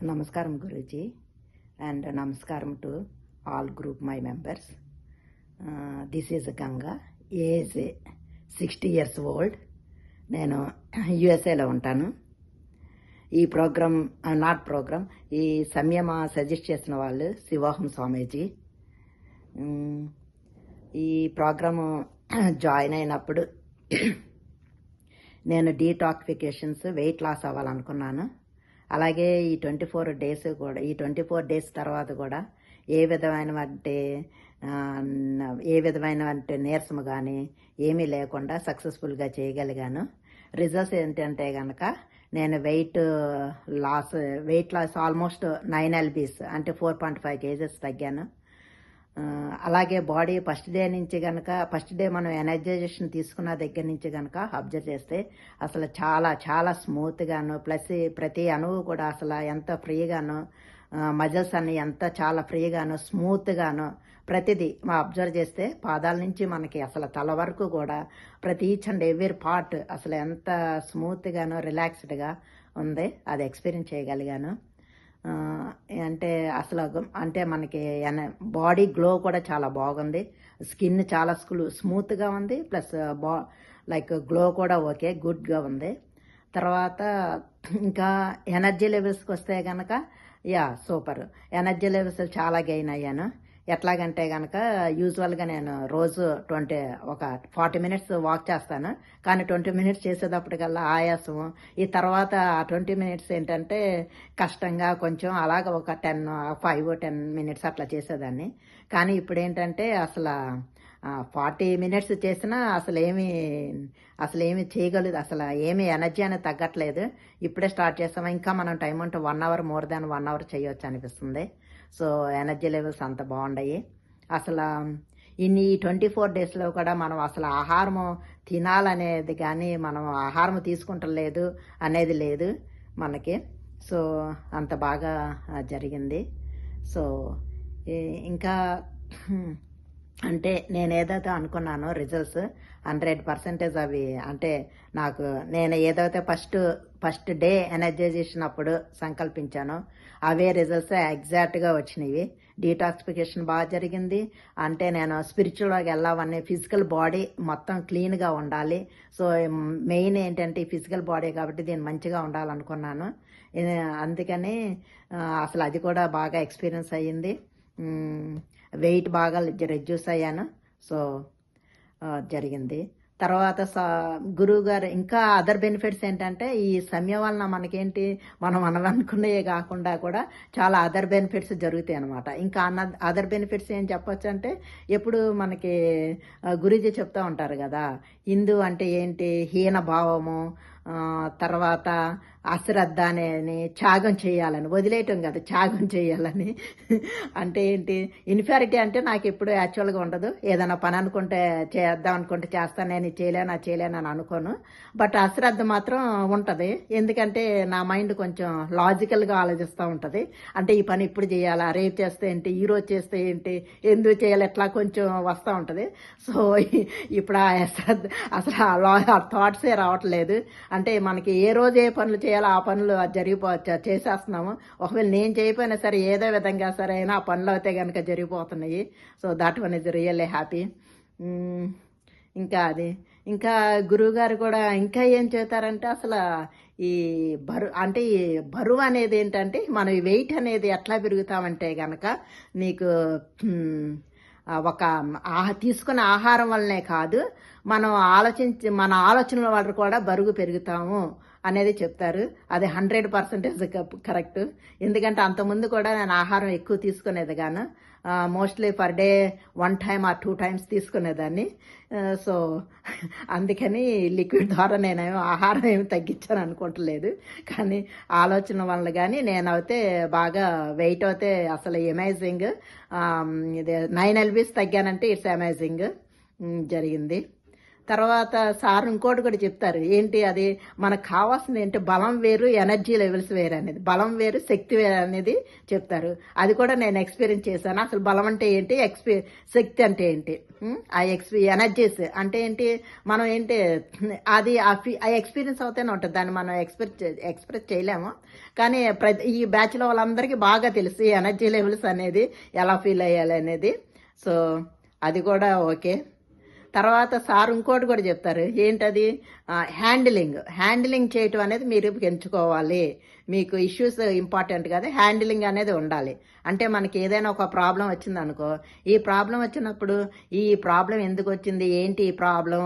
Namaskaram Guruji, and Namaskaram to all group my members. This is Ganga, age 60 years old. నేను యుఎస్ఏలో ఉంటాను. ఈ programme ఈ సమయం suggest చేసిన వాళ్ళు శివోహం స్వామీజీ. ఈ ప్రోగ్రాము జాయిన్ అయినప్పుడు నేను డీటాక్సిఫికేషన్స్ వెయిట్ లాస్ అవ్వాలనుకున్నాను. అలాగే ఈ 24 డేస్ కూడా, ఈ 24 డేస్ తర్వాత కూడా ఏ విధమైన నీరసము కానీ ఏమీ లేకుండా సక్సెస్ఫుల్గా చేయగలిగాను. రిజల్ట్స్ ఏంటంటే కనుక నేను వెయిట్ లాస్ ఆల్మోస్ట్ 9 lbs అంటే 4.5 kgs తగ్గాను. అలాగే బాడీ ఫస్ట్ డే మనం ఎనర్జైజేషన్ తీసుకున్న దగ్గర నుంచి కనుక అబ్జర్వ్ చేస్తే అసలు చాలా చాలా స్మూత్గాను, ప్లస్ ప్రతి అణువు కూడా అసలు ఎంత ఫ్రీగాను, మజిల్స్ అన్ని ఎంత చాలా ఫ్రీగాను స్మూత్గాను ప్రతిదీ అబ్జర్వ్ చేస్తే పాదాల నుంచి మనకి అసలు తల వరకు కూడా ప్రతి ఈచ్ అండ్ ఎవ్రీ పార్ట్ అసలు ఎంత స్మూత్గాను రిలాక్స్డ్గా ఉంది. అది ఎక్స్పీరియన్స్ చేయగలిగాను. అంటే మనకి బాడీ గ్లో కూడా చాలా బాగుంది. స్కిన్ చాలా స్మూత్గా ఉంది, ప్లస్ లైక్ గ్లో కూడా ఓకే గుడ్గా ఉంది. తర్వాత ఇంకా ఎనర్జీ లెవెల్స్కి వస్తే కనుక సూపర్ ఎనర్జీ లెవెల్స్ చాలా గెయిన్ అయ్యాను. ఎట్లాగంటే కనుక యూజువల్గా నేను రోజు 40 minutes వాక్ చేస్తాను, కానీ 20 minutes చేసేటప్పటికల్లా ఆయాసం. ఈ తర్వాత 20 minutes ఏంటంటే కష్టంగా కొంచెం అలాగ ఒక 5-10 minutes అట్లా చేసేదాన్ని. కానీ ఇప్పుడు ఏంటంటే అసలు 40 minutes చేసినా అసలు ఏమి చేయగలదు, అసలు ఏమి ఎనర్జీ అనేది తగ్గట్లేదు. ఇప్పుడే స్టార్ట్ చేస్తాము, ఇంకా మనం టైం అంటే 1 hour మోర్ దాన్ 1 hour చేయొచ్చు అనిపిస్తుంది. సో ఎనర్జీ లెవెల్స్ అంత బాగున్నాయి. అసలు ఇన్ని 24 డేస్లో కూడా మనం అసలు ఆహారము తినాలనేది కానీ మనం ఆహారం తీసుకుంటలేదు అనేది లేదు మనకి. సో అంత బాగా జరిగింది. సో ఇంకా అంటే నేను ఏదైతే అనుకున్నానో రిజల్ట్స్ 100% అవి అంటే నేను ఏదైతే ఫస్ట్ డే ఎనర్జైజేషన్ అప్పుడు సంకల్పించానో అవే రిజల్ట్స్ ఎగ్జాక్ట్గా వచ్చినవి. డీటాక్సిఫికేషన్ బాగా జరిగింది. అంటే నేను స్పిరిచువల్గా వెళ్ళావని ఫిజికల్ బాడీ మొత్తం క్లీన్గా ఉండాలి. సో మెయిన్ ఏంటంటే ఈ ఫిజికల్ బాడీ కాబట్టి దీన్ని మంచిగా ఉండాలనుకున్నాను. అందుకని అసలు అది కూడా బాగా ఎక్స్పీరియన్స్ అయ్యింది. వెయిట్ బాగా రెడ్యూస్ అయ్యాను. సో జరిగింది. తర్వాత గురువు గారు ఇంకా అదర్ బెనిఫిట్స్ ఏంటంటే ఈ సమయం వలన మనకేంటి మనం అనుకున్నవే కాకుండా కూడా చాలా అదర్ బెనిఫిట్స్ జరుగుతాయి అనమాట. ఇంకా అదర్ బెనిఫిట్స్ ఏం చెప్పొచ్చు అంటే ఎప్పుడు మనకి గురూజీ చెప్తూ ఉంటారు కదా, హిందూ అంటే ఏంటి హీన భావము, తర్వాత అశ్రద్ధ అని త్యాగం చేయాలని, వదిలేయటం కదా త్యాగం చేయాలని. అంటే ఏంటి ఇన్ఫారిటీ అంటే నాకు ఎప్పుడు యాక్చువల్గా ఉండదు. ఏదైనా పని అనుకుంటే చేద్దాం అనుకుంటే చేస్తాను, నేను చేయలేను అని అనుకోను. బట్ అశ్రద్ధ మాత్రం ఉంటుంది. ఎందుకంటే నా మైండ్ కొంచెం లాజికల్గా ఆలోచిస్తూ ఉంటుంది. అంటే ఈ పని ఇప్పుడు చేయాలా, రేపు చేస్తే ఏంటి, ఈరోజు చేస్తే ఏంటి, ఎందుకు చేయాలి, ఎట్లా కొంచెం వస్తూ ఉంటుంది. సో ఇప్పుడు ఆ అశ్రద్ధ అసలు ఆ థాట్సే రావట్లేదు. అంటే మనకి ఏ రోజు ఏ పనులు చేయాలో ఆ పనులు చేసేస్తున్నాము. ఒకవేళ నేను చేయకపోయినా సరే ఏదో విధంగా సరే అయినా ఆ పనులు అయితే కనుక జరిగిపోతున్నాయి. So that one is really happy. ఇంకా గురువుగారు కూడా ఇంకా ఏం చేస్తారంటే అసలు ఈ బరువు అనేది ఏంటంటే మనం ఈ వెయిట్ అనేది ఎట్లా పెరుగుతామంటే కనుక నీకు తీసుకునే ఆహారం వల్లనే కాదు, మనం మన ఆలోచనల వల్ల కూడా బరువు పెరుగుతాము అనేది చెప్తారు. అది 100% కరెక్ట్. ఎందుకంటే అంతకుముందు కూడా నేను ఆహారం ఎక్కువ తీసుకునేది గాను, mostly per day 1 time or 2 times తీసుకునేదాన్ని. సో అందుకని లిక్విడ్ ద్వారా నేనేమో ఆహారం ఏమి తగ్గించాను అనుకుంటలేదు. కానీ ఆలోచన వల్ల కానీ నేనైతే బాగా వెయిట్ అయితే అసలు అమేజింగ్. ఇది 9 lbs తగ్గానంటే ఇట్స్ అమేజింగ్ జరిగింది. తర్వాత సార్ ఇంకోటి కూడా చెప్తారు. ఏంటి అది మనకు కావాల్సింది ఏంటి, బలం వేరు, ఎనర్జీ లెవెల్స్ వేరు అనేది. బలం వేరు, శక్తి వేరు అనేది చెప్తారు. అది కూడా నేను ఎక్స్పీరియన్స్ చేశాను. అసలు బలం అంటే ఏంటి, శక్తి అంటే ఏంటి, ఆ ఎనర్జీస్ అంటే ఏంటి, మనం ఏంటి అది ఆ ఎక్స్పీరియన్స్ అవుతూనే ఉంటుంది. దాన్ని మనం ఎక్స్ప్రెస్ చేయలేము. కానీ ఈ బ్యాచ్లో వాళ్ళందరికీ బాగా తెలుసు ఈ ఎనర్జీ లెవెల్స్ అనేది ఎలా ఫీల్ అయ్యాలి అనేది. సో అది కూడా ఓకే. తర్వాత సార్ ఇంకోటి కూడా చెప్తారు. ఏంటది, హ్యాండిలింగ్ చేయటం అనేది మీరు పెంచుకోవాలి. మీకు ఇష్యూస్ ఇంపార్టెంట్ కదా, హ్యాండిలింగ్ అనేది ఉండాలి. అంటే మనకి ఏదైనా ఒక ప్రాబ్లం వచ్చిందనుకో, ఈ ప్రాబ్లం వచ్చినప్పుడు ఈ ప్రాబ్లం ఎందుకు వచ్చింది, ఏంటి ఈ ప్రాబ్లం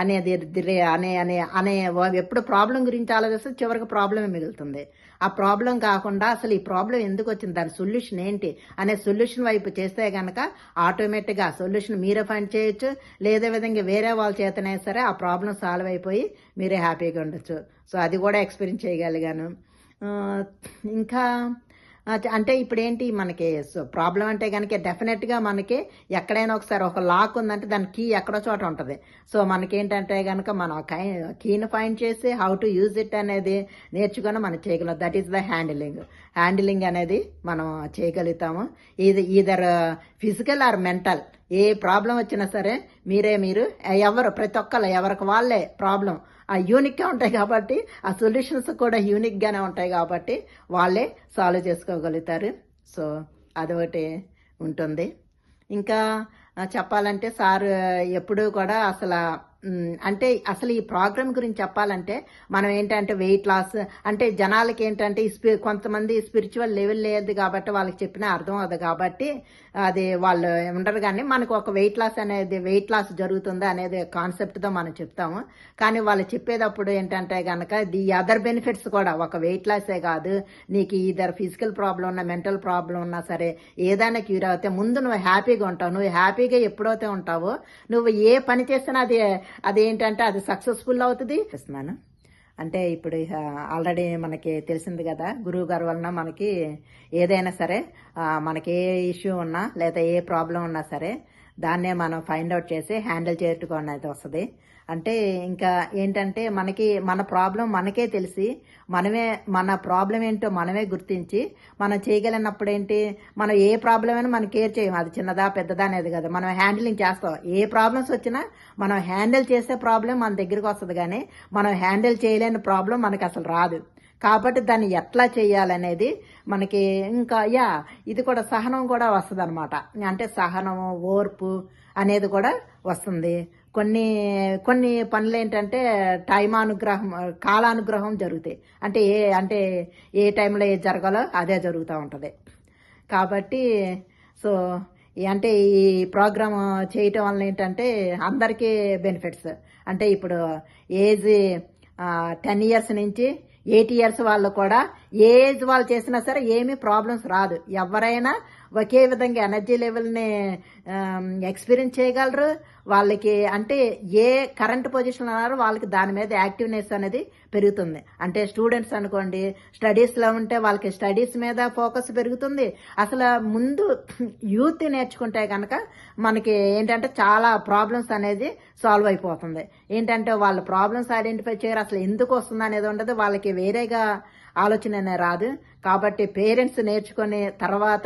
అనేది అనే ఎప్పుడు ప్రాబ్లం గురించి ఆలోచిస్తే చివరికి ప్రాబ్లమే మిగులుతుంది. ఆ ప్రాబ్లం కాకుండా అసలు ఈ ప్రాబ్లం ఎందుకు వచ్చింది, దాని సొల్యూషన్ ఏంటి అనే సొల్యూషన్ వైపు చేస్తే కనుక ఆటోమేటిక్గా సొల్యూషన్ మీరే ఫైండ్ చేయొచ్చు. లేదే విధంగా వేరే వాళ్ళ చేతనే సరే ఆ ప్రాబ్లం సాల్వ్ అయిపోయి మీరే హ్యాపీగా ఉండొచ్చు. సో అది కూడా ఎక్స్పీరియన్స్ చేయగలిగాను. ఇంకా అంటే ఇప్పుడు ఏంటి మనకి ప్రాబ్లం అంటే కనుక డెఫినెట్గా మనకి ఎక్కడైనా ఒకసారి ఒక లాక్ ఉందంటే దాని కీ ఎక్కడో చోట ఉంటుంది. సో మనకేంటంటే కనుక మనం కీని ఫైండ్ చేసి హౌ టు యూజ్ ఇట్ అనేది నేర్చుకొని మనం చేయగలం. దట్ ఈస్ ద హ్యాండిలింగ్ అనేది మనం చేయగలుగుతాము. ఇది either physical are mental. A problem వచ్చినా సరే మీరు ప్రతి ఒక్కరు ఎవరికి వాళ్ళే ప్రాబ్లం యూనిక్గా ఉంటాయి కాబట్టి ఆ సొల్యూషన్స్ కూడా యూనిక్గానే ఉంటాయి కాబట్టి వాళ్ళే సాల్వ్ చేసుకోగలుగుతారు. సో అదొకటి ఉంటుంది. ఇంకా చెప్పాలంటే సార్ ఎప్పుడూ కూడా అంటే అసలు ఈ ప్రోగ్రామ్ గురించి చెప్పాలంటే మనం ఏంటంటే వెయిట్ లాస్ అంటే జనాలకి ఏంటంటే కొంతమంది స్పిరిచువల్ లెవెల్ లేదు కాబట్టి వాళ్ళకి చెప్పినా అర్థం అవుతుంది కాబట్టి అది వాళ్ళు ఉండరు. కానీ మనకు ఒక వెయిట్ లాస్ జరుగుతుందా అనేది కాన్సెప్ట్తో మనం చెప్తాము. కానీ వాళ్ళు చెప్పేటప్పుడు ఏంటంటే కనుక ది అదర్ బెనిఫిట్స్ కూడా, ఒక వెయిట్ లాసే కాదు, నీకు ఇద్దరు ఫిజికల్ ప్రాబ్లం ఉన్నా మెంటల్ ప్రాబ్లం ఉన్నా సరే ఏదైనా క్యూర్ అవుతే ముందు నువ్వు హ్యాపీగా ఉంటావు. నువ్వు హ్యాపీగా ఎప్పుడైతే ఉంటావో నువ్వు ఏ పని చేసినా అదేంటంటే అది సక్సెస్ఫుల్ అవుతుంది. చేస్తున్నాను అంటే ఇప్పుడు ఆల్రెడీ మనకి తెలిసింది కదా, గురువు గారి వలన మనకి ఏదైనా సరే మనకి ఏ ఇష్యూ ఉన్నా లేదా ఏ ప్రాబ్లం ఉన్నా సరే దాన్నే మనం ఫైండ్ అవుట్ చేసి హ్యాండిల్ చేయటం అయితే వస్తుంది. అంటే ఇంకా ఏంటంటే మనకి మన ప్రాబ్లం మనకే తెలిసి మన ప్రాబ్లం ఏంటో మనమే గుర్తించి మనం చేయగలిగినప్పుడు ఏంటి, మనం ఏ ప్రాబ్లం అయినా మనం కేర్ చేయం. అది చిన్నదా పెద్దదా అనేది కదా, మనం హ్యాండిలింగ్ చేస్తాం. ఏ ప్రాబ్లమ్స్ వచ్చినా మనం హ్యాండిల్ చేసే ప్రాబ్లం మన దగ్గరికి వస్తుంది. కానీ మనం హ్యాండిల్ చేయలేని ప్రాబ్లం మనకి అసలు రాదు. కాబట్టి దాన్ని ఎట్లా చేయాలనేది మనకి ఇంకా ఇది కూడా సహనం కూడా వస్తుంది అనమాట. అంటే సహనము, ఓర్పు అనేది కూడా వస్తుంది. కొన్ని పనులు ఏంటంటే కాలానుగ్రహం జరుగుతాయి. అంటే ఏ టైంలో ఏది జరగాలో అదే జరుగుతూ ఉంటుంది. కాబట్టి సో అంటే ఈ ప్రోగ్రామ్ చేయటం వల్ల ఏంటంటే అందరికీ బెనిఫిట్స్. అంటే ఇప్పుడు ఏజ్ 10 years నుంచి 80 years వాళ్ళు కూడా ఏ ఏజ్ వాళ్ళు చేసినా సరే ఏమీ ప్రాబ్లమ్స్ రాదు. ఎవరైనా ఒకే విధంగా ఎనర్జీ లెవెల్ని ఎక్స్పీరియన్స్ చేయగలరు. వాళ్ళకి అంటే ఏ కరెంట్ పొజిషన్ అన్నారో వాళ్ళకి దాని మీద యాక్టివ్నెస్ అనేది పెరుగుతుంది. అంటే స్టూడెంట్స్ అనుకోండి, స్టడీస్లో ఉంటే వాళ్ళకి స్టడీస్ మీద ఫోకస్ పెరుగుతుంది. అసలు ముందు యూత్ నేర్చుకుంటే కనుక మనకి ఏంటంటే చాలా ప్రాబ్లమ్స్ అనేది సాల్వ్ అయిపోతుంది. ఏంటంటే వాళ్ళ ప్రాబ్లమ్స్ ఐడెంటిఫై చేయరు, అసలు ఎందుకు వస్తుంది అనేది ఉండదు, వాళ్ళకి వేరేగా ఆలోచన రాదు. కాబట్టి పేరెంట్స్ నేర్చుకొని తర్వాత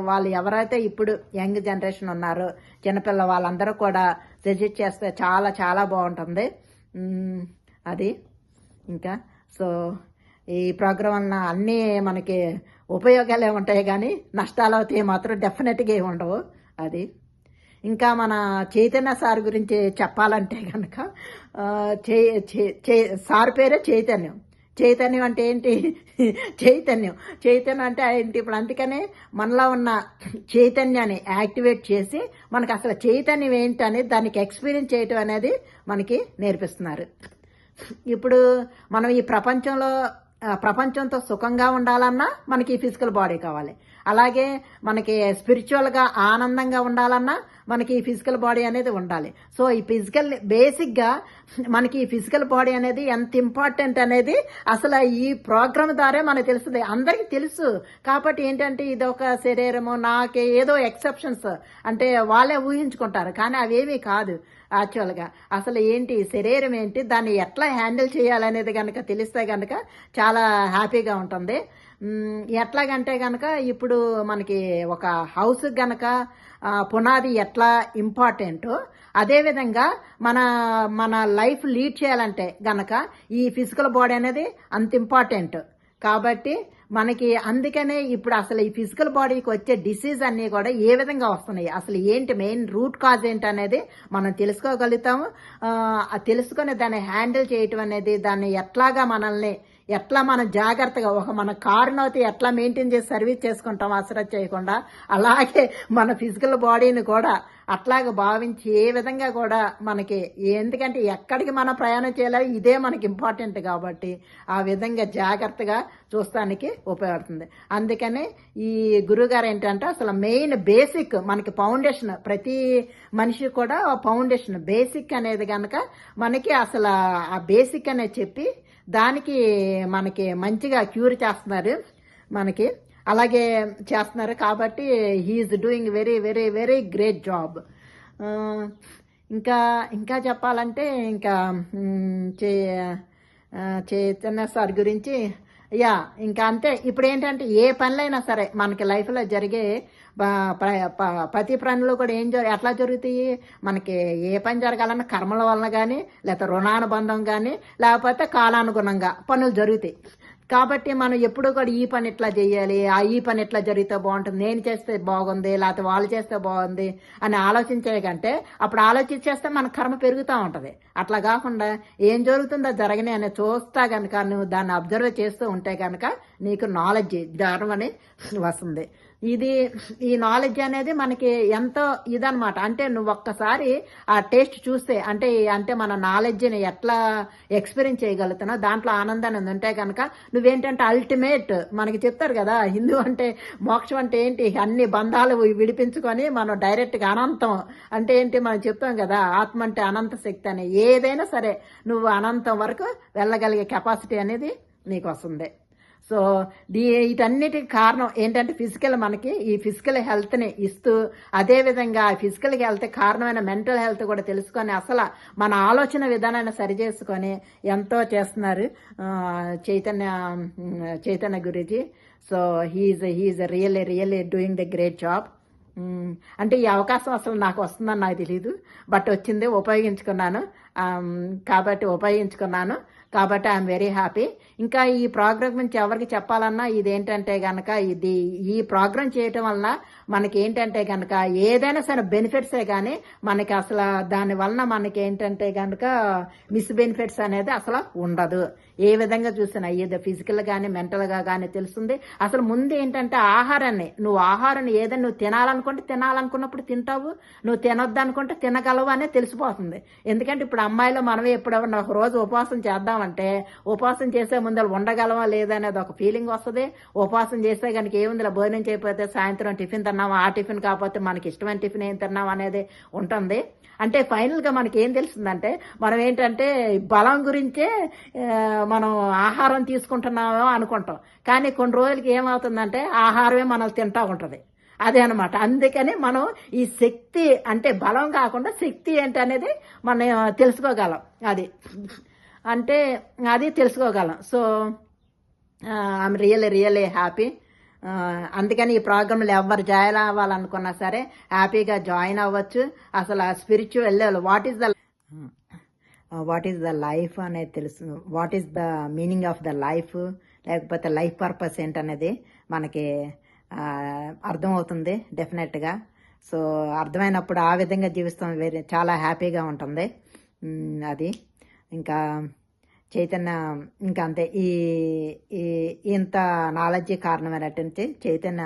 వాళ్ళు ఎవరైతే ఇప్పుడు యంగ్ జనరేషన్ ఉన్నారో చిన్నపిల్ల వాళ్ళందరూ కూడా సజెస్ట్ చేస్తే చాలా చాలా బాగుంటుంది. అది ఇంకా సో ఈ ప్రోగ్రాం వలన అన్నీ మనకి ఉపయోగాలే ఉంటాయి కానీ నష్టాలు అవుతాయి మాత్రం డెఫినెట్గా ఏమి ఉండవు. అది ఇంకా మన చైతన్య సార్ గురించి చెప్పాలంటే కనుక సార్ పేరే చైతన్యం అంటే ఏంటి, చైతన్యం అంటే ఏంటి, ఇప్పుడు అందుకనే మనలో ఉన్న చైతన్యాన్ని యాక్టివేట్ చేసి మనకు అసలు చైతన్యం ఏంటి అనేది దానికి ఎక్స్పీరియన్స్ చేయటం అనేది మనకి నేర్పిస్తున్నారు. ఇప్పుడు మనం ఈ ప్రపంచంతో సుఖంగా ఉండాలన్నా మనకి ఫిజికల్ బాడీ కావాలి. అలాగే మనకి స్పిరిచువల్గా ఆనందంగా ఉండాలన్నా మనకి ఈ ఫిజికల్ బాడీ అనేది ఉండాలి. సో ఈ ఫిజికల్ బేసిక్గా మనకి ఈ ఫిజికల్ బాడీ అనేది ఎంత ఇంపార్టెంట్ అనేది అసలు ఈ ప్రోగ్రామ్ ద్వారా మనకు తెలుస్తుంది. అందరికీ తెలుసు కాబట్టి ఏంటంటే ఇది ఒక శరీరము నాకే ఏదో ఎక్సెప్షన్స్ అంటే వాళ్ళే ఊహించుకుంటారు, కానీ అవేమీ కాదు. యాక్చువల్గా అసలు ఏంటి శరీరం ఏంటి, దాన్ని ఎట్లా హ్యాండిల్ చేయాలనేది కనుక తెలిస్తే కనుక చాలా హ్యాపీగా ఉంటుంది. ఎట్లాగంటే కనుక ఇప్పుడు మనకి ఒక హౌస్ గనక పునాది ఎట్లా ఇంపార్టెంటో అదేవిధంగా మన మన లైఫ్ లీడ్ చేయాలంటే గనక ఈ ఫిజికల్ బాడీ అనేది అంత ఇంపార్టెంట్. కాబట్టి మనకి అందుకనే ఇప్పుడు అసలు ఈ ఫిజికల్ బాడీకి వచ్చే డిసీజ్ అన్నీ కూడా ఏ విధంగా వస్తున్నాయి, అసలు ఏంటి మెయిన్ రూట్ కాజ్ ఏంటి అనేది మనం తెలుసుకోగలుగుతాము. తెలుసుకొని దాన్ని హ్యాండిల్ చేయటం అనేది, దాన్ని ఎట్లాగా మనల్ని ఎట్లా మనం జాగ్రత్తగా మన కారునైతే ఎట్లా మెయింటైన్ చేసి సర్వీస్ చేసుకుంటాం అసలు చేయకుండా, అలాగే మన ఫిజికల్ బాడీని కూడా అట్లాగా భావించి ఏ విధంగా కూడా మనకి ఎందుకంటే ఎక్కడికి మనం ప్రయాణం చేయాలి ఇదే మనకి ఇంపార్టెంట్ కాబట్టి ఆ విధంగా జాగ్రత్తగా చూస్తానికి ఉపయోగపడుతుంది. అందుకని ఈ గురువుగారు ఏంటంటే అసలు మెయిన్ బేసిక్ మనకి ఫౌండేషన్, ప్రతి మనిషి కూడా ఫౌండేషన్ బేసిక్ అనేది కనుక మనకి అసలు ఆ బేసిక్ అనేది చెప్పి దానికి మనకి మంచిగా క్యూర్ చేస్తున్నారు, మనకి అలాగే చేస్తున్నారు. కాబట్టి he's doing very very very great job. ఇంకా ఇంకా చెప్పాలంటే ఇంకా చైతన్య సార్ గురించి ఇంకా అంతే. ఇప్పుడు ఏంటంటే ఏ పనులైనా సరే మనకి లైఫ్లో జరిగే ప్రతి పనులు కూడా ఎట్లా జరుగుతాయి, మనకి ఏ పని జరగాలన్నా కర్మల వలన కానీ లేకపోతే రుణానుబంధం కానీ లేకపోతే కాలానుగుణంగా పనులు జరుగుతాయి. కాబట్టి మనం ఎప్పుడూ కూడా ఈ పని ఎట్లా చేయాలి, ఈ పని ఎట్లా జరిగితే బాగుంటుంది, నేను చేస్తే బాగుంది లేకపోతే వాళ్ళు చేస్తే బాగుంది అని ఆలోచించే కంటే అప్పుడు ఆలోచించేస్తే మన కర్మ పెరుగుతూ ఉంటుంది. అట్లా కాకుండా ఏం జరుగుతుందో జరగని అని చూస్తా కనుక నువ్వు దాన్ని అబ్జర్వ్ చేస్తూ ఉంటే కనుక నీకు నాలెడ్జ్ జ్ఞానం అని వస్తుంది. ఈ నాలెడ్జ్ అనేది మనకి ఎంతో ఇదనమాట. అంటే నువ్వు ఒక్కసారి ఆ టేస్ట్ చూస్తే అంటే మన నాలెడ్జ్ని ఎట్లా ఎక్స్పీరియన్స్ చేయగలుగుతున్నావు, దాంట్లో ఆనందాన్ని ఉంటే కనుక నువ్వేంటంటే అల్టిమేట్ మనకి చెప్తారు కదా హిందూ అంటే మోక్షం అంటే ఏంటి, అన్ని బంధాలు విడిపించుకొని మనం డైరెక్ట్గా అనంతం అంటే ఏంటి మనం చెప్తాం కదా ఆత్మ అంటే అనంత శక్తి అని. ఏదైనా సరే నువ్వు అనంతం వరకు వెళ్ళగలిగే కెపాసిటీ అనేది నీకు వస్తుంది. సో వీటన్నిటికి కారణం ఏంటంటే ఫిజికల్, మనకి ఈ ఫిజికల్ హెల్త్ని ఇస్తూ అదేవిధంగా ఫిజికల్ హెల్త్ కారణమైన మెంటల్ హెల్త్ కూడా తెలుసుకొని అసలు మన ఆలోచన విధానాన్ని సరిచేసుకొని ఎంతో చేస్తున్నారు Chaitanya Guruji. So he's really doing the great job. అంటే ఈ అవకాశం అసలు నాకు వస్తుందని నాకు తెలియదు, బట్ వచ్చింది, ఉపయోగించుకున్నాను. కాబట్టి ఐఎమ్ వెరీ హ్యాపీ. ఇంకా ఈ ప్రోగ్రామ్ గురించి ఎవరికి చెప్పాలన్నా ఇదేంటంటే కనుక ఈ ప్రోగ్రామ్ చేయటం వల్ల మనకి ఏంటంటే కనుక ఏదైనా సరే బెనిఫిట్సే కానీ మనకి అసలు దాని వలన మనకి ఏంటంటే కనుక మిస్ బెనిఫిట్స్ అనేది అసలు ఉండదు. ఏ విధంగా చూసినా ఏదో ఫిజికల్ కానీ మెంటల్గా కానీ తెలుస్తుంది. అసలు ముందు ఏంటంటే ఆహారాన్ని ఏదైనా నువ్వు తినాలనుకున్నప్పుడు తింటావు, నువ్వు తినొద్దు అనుకుంటే తినగలవు అనేది తెలిసిపోతుంది. ఎందుకంటే ఇప్పుడు అమ్మాయిలో మనమే ఎప్పుడన్నా ఒక రోజు ఉపవాసం చేద్దామంటే ఉపవాసం చేసే ముందు ఉండగలవా లేదా అనేది ఒక ఫీలింగ్ వస్తుంది. ఉపవాసం చేస్తే కనుక ఏముంది భోజనం చేయకపోతే సాయంత్రం టిఫిన్ తిన్నావా, ఆ టిఫిన్ కాకపోతే మనకి ఇష్టమైన టిఫిన్ ఏం తిన్నావా అనేది ఉంటుంది. అంటే ఫైనల్గా మనకి ఏం తెలుస్తుందంటే మనం ఏంటంటే బలం గురించే మనం ఆహారం తీసుకుంటున్నామో అనుకుంటాం, కానీ కొన్ని రోజులకి ఏమవుతుందంటే ఆహారమే మనల్ని తింటూ ఉంటుంది. అదే అనమాట. అందుకని మనం ఈ శక్తి అంటే బలం కాకుండా శక్తి ఏంటి అనేది మనం తెలుసుకోగలం. అది తెలుసుకోగలం. So I'm really happy. అందుకని ఈ ప్రోగ్రాంలో ఎవరు జాయిన్ అవ్వాలనుకున్నా సరే హ్యాపీగా జాయిన్ అవ్వచ్చు. అసలు spiritual what is the life అనేది తెలుసు, what is the meaning of the life, లేకపోతే లైఫ్ పర్పస్ ఏంటనేది మనకి అర్థమవుతుంది డెఫినెట్గా. సో అర్థమైనప్పుడు ఆ విధంగా జీవిస్తాం, చాలా హ్యాపీగా ఉంటుంది. అది ఇంకా చైతన్య ఇంకా అంతే. ఇంత నాలెడ్జ్ కారణమైనటువంటి చైతన్య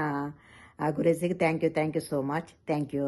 గురూజీకి thank you so much. Thank you.